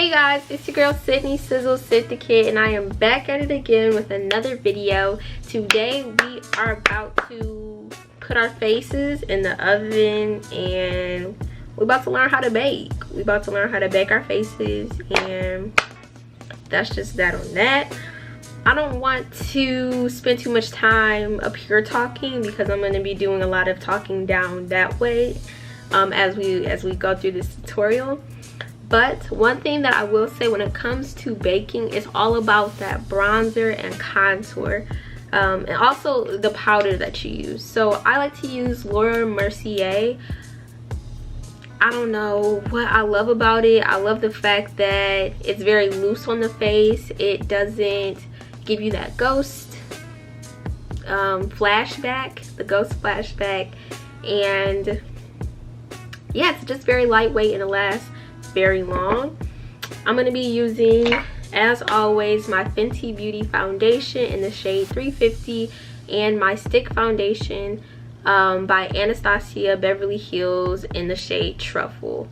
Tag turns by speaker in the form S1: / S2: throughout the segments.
S1: Hey guys, it's your girl Sydney Sizzle Sid the Kid, and I am back at it again with another video. Today we are about to put our faces in the oven and we're about to learn how to bake. We're about to learn how to bake our faces, and that's just that on that. I don't want to spend too much time up here talking because I'm going to be doing a lot of talking down that way as we go through this tutorial. But one thing that I will say when it comes to baking is all about that bronzer and contour, and also the powder that you use. So I like to use Mercier. I don't know what I love about it. I love the fact that it's very loose on the face. It doesn't give you that ghost flashback, the ghost flashback, and yeah, it's just very lightweight and it lasts very long. I'm going to be using, as always, my Fenty Beauty foundation in the shade 350 and my stick foundation by Anastasia Beverly Hills in the shade Truffle.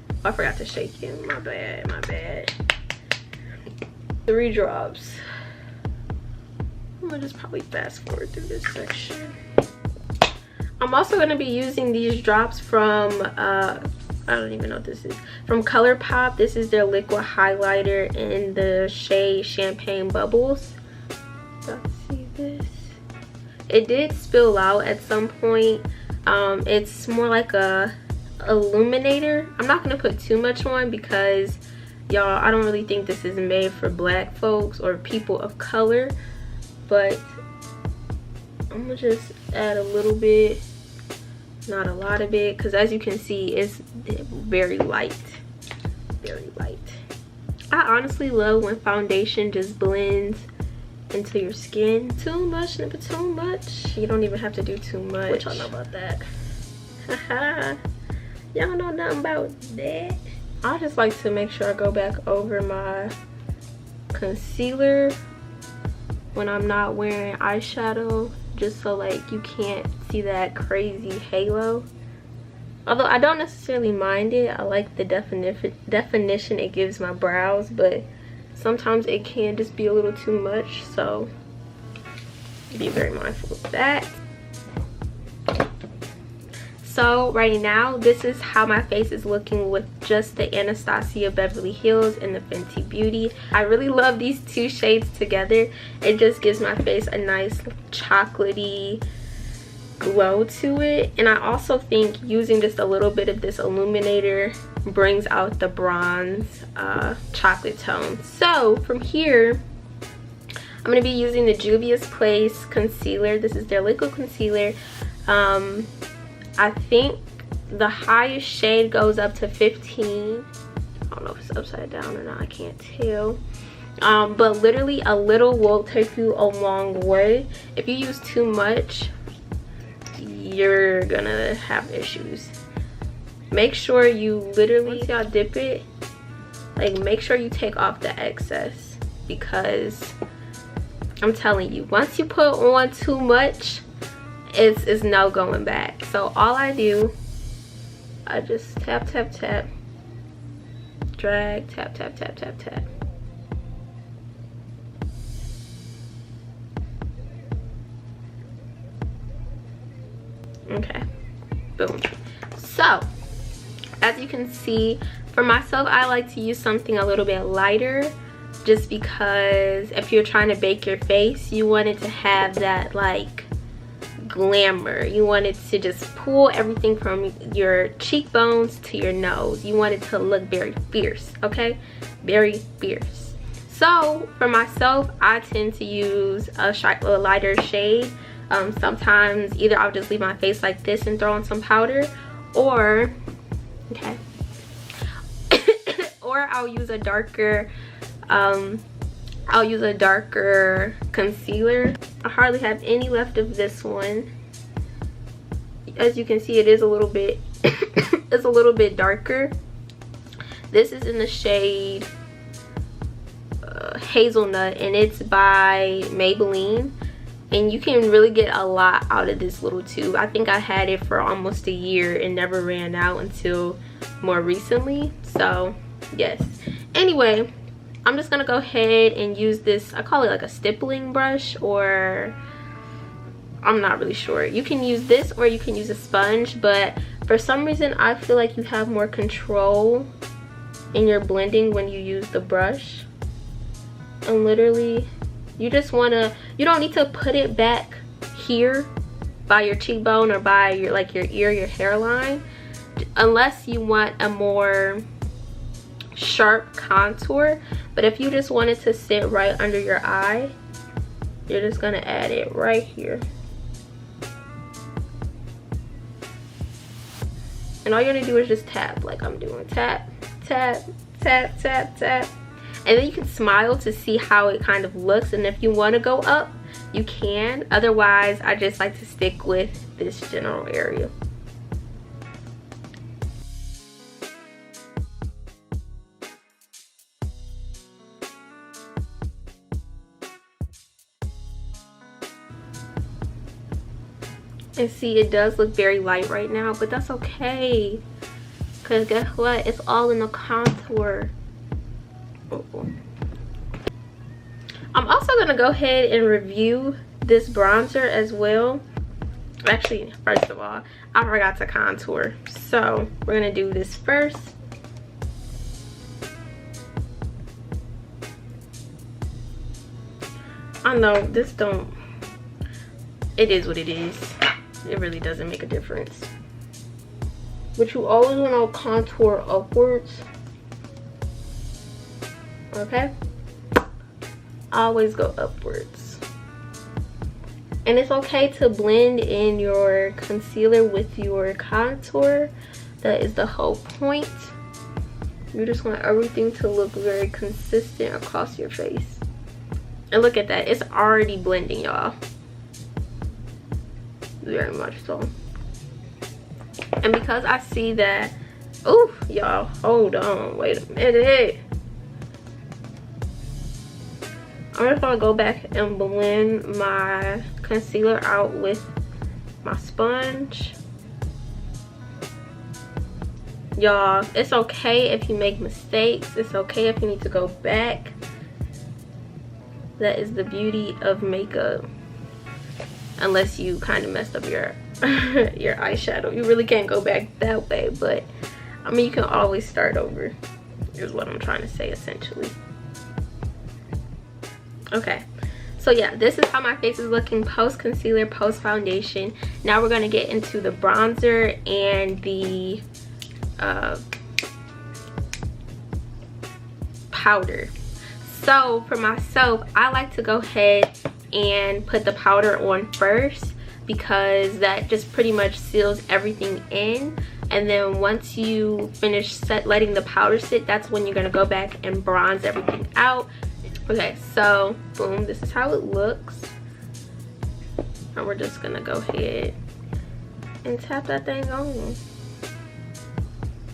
S1: Oh, I forgot to shake it. My bad. 3 drops. I'm gonna just probably fast forward through this section. I'm also going to be using these drops from I don't even know what this is, from ColourPop. This is their liquid highlighter in the shade Champagne Bubbles. Y'all see this? It did spill out at some point. It's more like a illuminator. I'm not gonna put too much on because y'all, I don't really think this is made for black folks or people of color, but I'm gonna just add a little bit, not a lot of it, because as you can see, it's very light. I honestly love when foundation just blends into your skin. Too much, never too much. You don't even have to do too much. What y'all know about that? Haha. Y'all know nothing about that. I just like to make sure I go back over my concealer when I'm not wearing eyeshadow, just so like you can't see that crazy halo. Although I don't necessarily mind it. I like the definition it gives my brows, but sometimes it can just be a little too much, so be very mindful of that. So right now, this is how my face is looking with just the Anastasia Beverly Hills and the Fenty Beauty. I really love these 2 shades together. It just gives my face a nice chocolatey glow to it. And I also think using just a little bit of this illuminator brings out the bronze chocolate tone. So from here, I'm going to be using the Juvia's Place concealer. This is their liquid concealer. I think the highest shade goes up to 15. I don't know if it's upside down or not, I can't tell. But literally a little will take you a long way. If you use too much, you're gonna have issues. Make sure you literally, once y'all dip it, like make sure you take off the excess, because I'm telling you, once you put on too much, it's no going back. So all I do, I just tap, drag, tap. Okay, boom. So as you can see, for myself, I like to use something a little bit lighter, just because if you're trying to bake your face, you want it to have that like glamour. You want it to just pull everything from your cheekbones to your nose. You want it to look very fierce, okay? Very fierce. So for myself, I tend to use a lighter shade. Sometimes either I'll just leave my face like this and throw on some powder, or okay, or I'll use a darker concealer. I hardly have any left of this one. As you can see, it is a little bit it's a little bit darker. This is in the shade Hazelnut, and it's by Maybelline. And you can really get a lot out of this little tube. I think I had it for almost a year and never ran out until more recently. So yes, Anyway, I'm just gonna go ahead and use this, I call it like a stippling brush, or I'm not really sure. You can use this or you can use a sponge, but for some reason I feel like you have more control in your blending when you use the brush. And literally, you just wanna, you don't need to put it back here by your cheekbone or by your, like your ear, your hairline, unless you want a more sharp contour. But if you just want it to sit right under your eye, you're just gonna add it right here. And all you're gonna do is just tap, like I'm doing. Tap, tap, tap, tap, tap. And then you can smile to see how it kind of looks. And if you wanna go up, you can. Otherwise, I just like to stick with this general area. And see, it does look very light right now, but that's okay. Because guess what? It's all in the contour. I'm also going to go ahead and review this bronzer as well. Actually, first of all, I forgot to contour. So, we're going to do this first. I know, this don't... It is what it is. It really doesn't make a difference. But you always want to contour upwards. Okay? Always go upwards. And it's okay to blend in your concealer with your contour. That is the whole point. You just want everything to look very consistent across your face. And look at that. It's already blending, y'all. Very much so. And because I see that, oh y'all, hold on, wait a minute. I'm just gonna go back and blend my concealer out with my sponge. Y'all, it's okay if you make mistakes. It's okay if you need to go back. That is the beauty of makeup. Unless you kind of messed up your your eyeshadow, you really can't go back that way. But I mean, you can always start over, is what I'm trying to say essentially. Okay, so yeah, this is how my face is looking post concealer, post foundation. Now we're going to get into the bronzer and the powder. So for myself, I like to go ahead and put the powder on first, because that just pretty much seals everything in. And then once you finish letting the powder sit, that's when you're going to go back and bronze everything out. Okay, so boom, this is how it looks. And we're just going to go ahead and tap that thing on.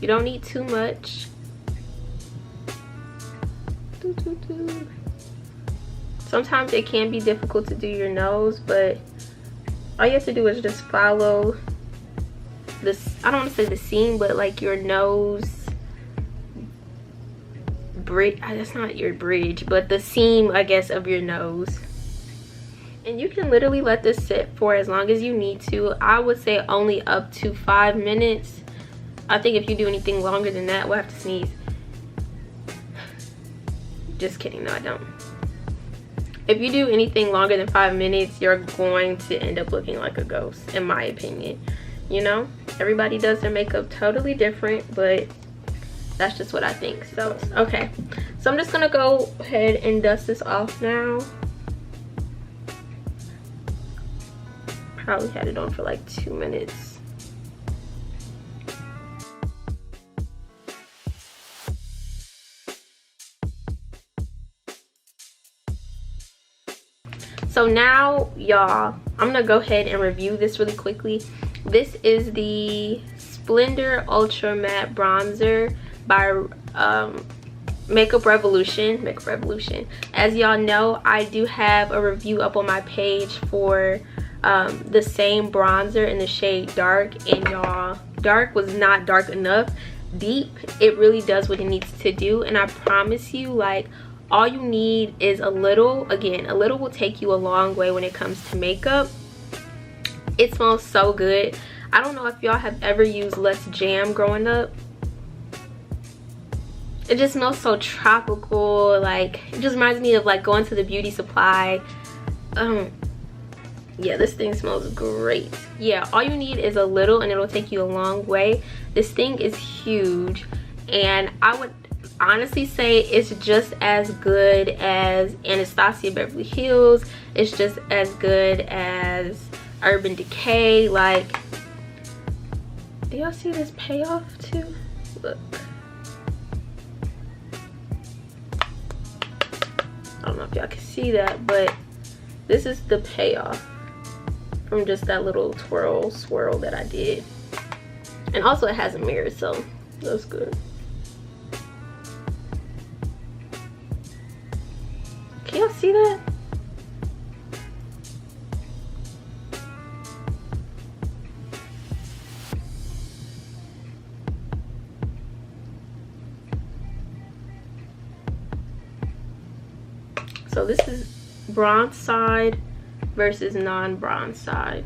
S1: You don't need too much. Sometimes it can be difficult to do your nose, but all you have to do is just follow this, I don't want to say the seam, but like your nose bridge. That's not your bridge, but the seam, I guess, of your nose. And you can literally let this sit for as long as you need to. I would say only up to 5 minutes. I think if you do anything longer than that, we'll have to sneeze. Just kidding, no I don't. If you do anything longer than 5 minutes, you're going to end up looking like a ghost, in my opinion. You know, everybody does their makeup totally different, but that's just what I think. So, okay. So I'm just gonna go ahead and dust this off now. Probably had it on for like 2 minutes. So now, y'all, I'm gonna go ahead and review this really quickly. This is the Splendor Ultra Matte Bronzer by Makeup Revolution. As y'all know, I do have a review up on my page for the same bronzer in the shade Dark, and y'all, Dark was not dark enough. deep, it really does what it needs to do. And I promise you, like, all you need is a little. Again, a little will take you a long way when it comes to makeup. It smells so good. I don't know if y'all have ever used Let's Jam growing up. It just smells so tropical. Like, it just reminds me of like going to the beauty supply. Yeah, this thing smells great. Yeah, all you need is a little and it'll take you a long way. This thing is huge, and I would honestly say it's just as good as Anastasia Beverly Hills. It's just as good as Urban Decay. Like, do y'all see this payoff too? Look. I don't know if y'all can see that, but this is the payoff from just that little swirl that I did. And also it has a mirror, so that's good. Can y'all see that? So this is bronze side versus non-bronze side.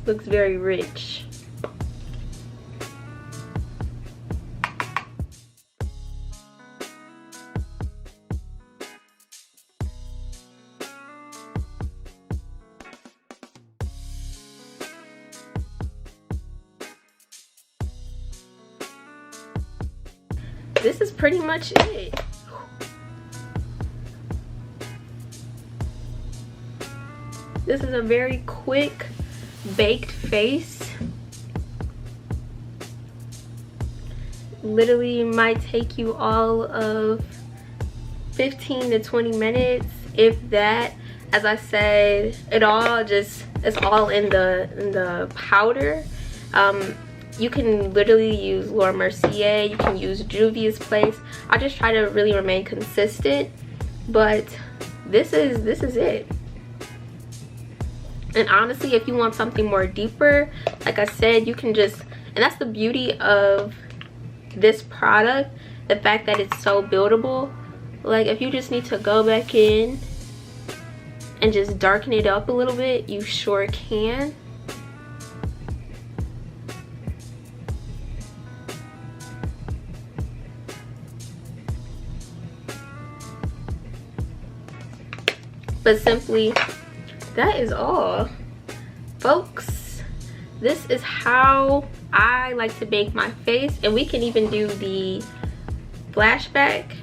S1: Looks very rich. This is pretty much it. This is a very quick baked face. Literally might take you all of 15 to 20 minutes, if that. As I said, it's all in the powder. You can literally use Laura Mercier, you can use Juvia's Place. I just try to really remain consistent, but this is it. And honestly, if you want something more deeper, like I said, you can just, and that's the beauty of this product, the fact that it's so buildable. Like, if you just need to go back in and just darken it up a little bit, you sure can. But simply, that is all, folks. This is how I like to bake my face, and we can even do the flashback.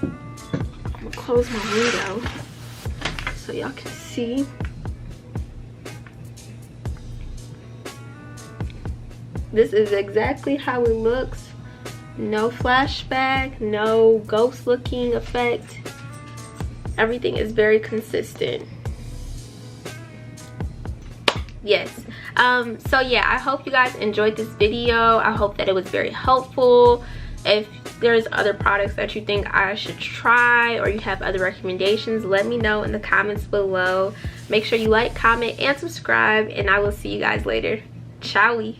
S1: I'm gonna close my window so y'all can see. This is exactly how it looks. No flashback, no ghost looking effect. Everything is very consistent. Yes. So yeah, I hope you guys enjoyed this video. I hope that it was very helpful. If there's other products that you think I should try, or you have other recommendations, let me know in the comments below. Make sure you like, comment, and subscribe, and I will see you guys later. Ciao.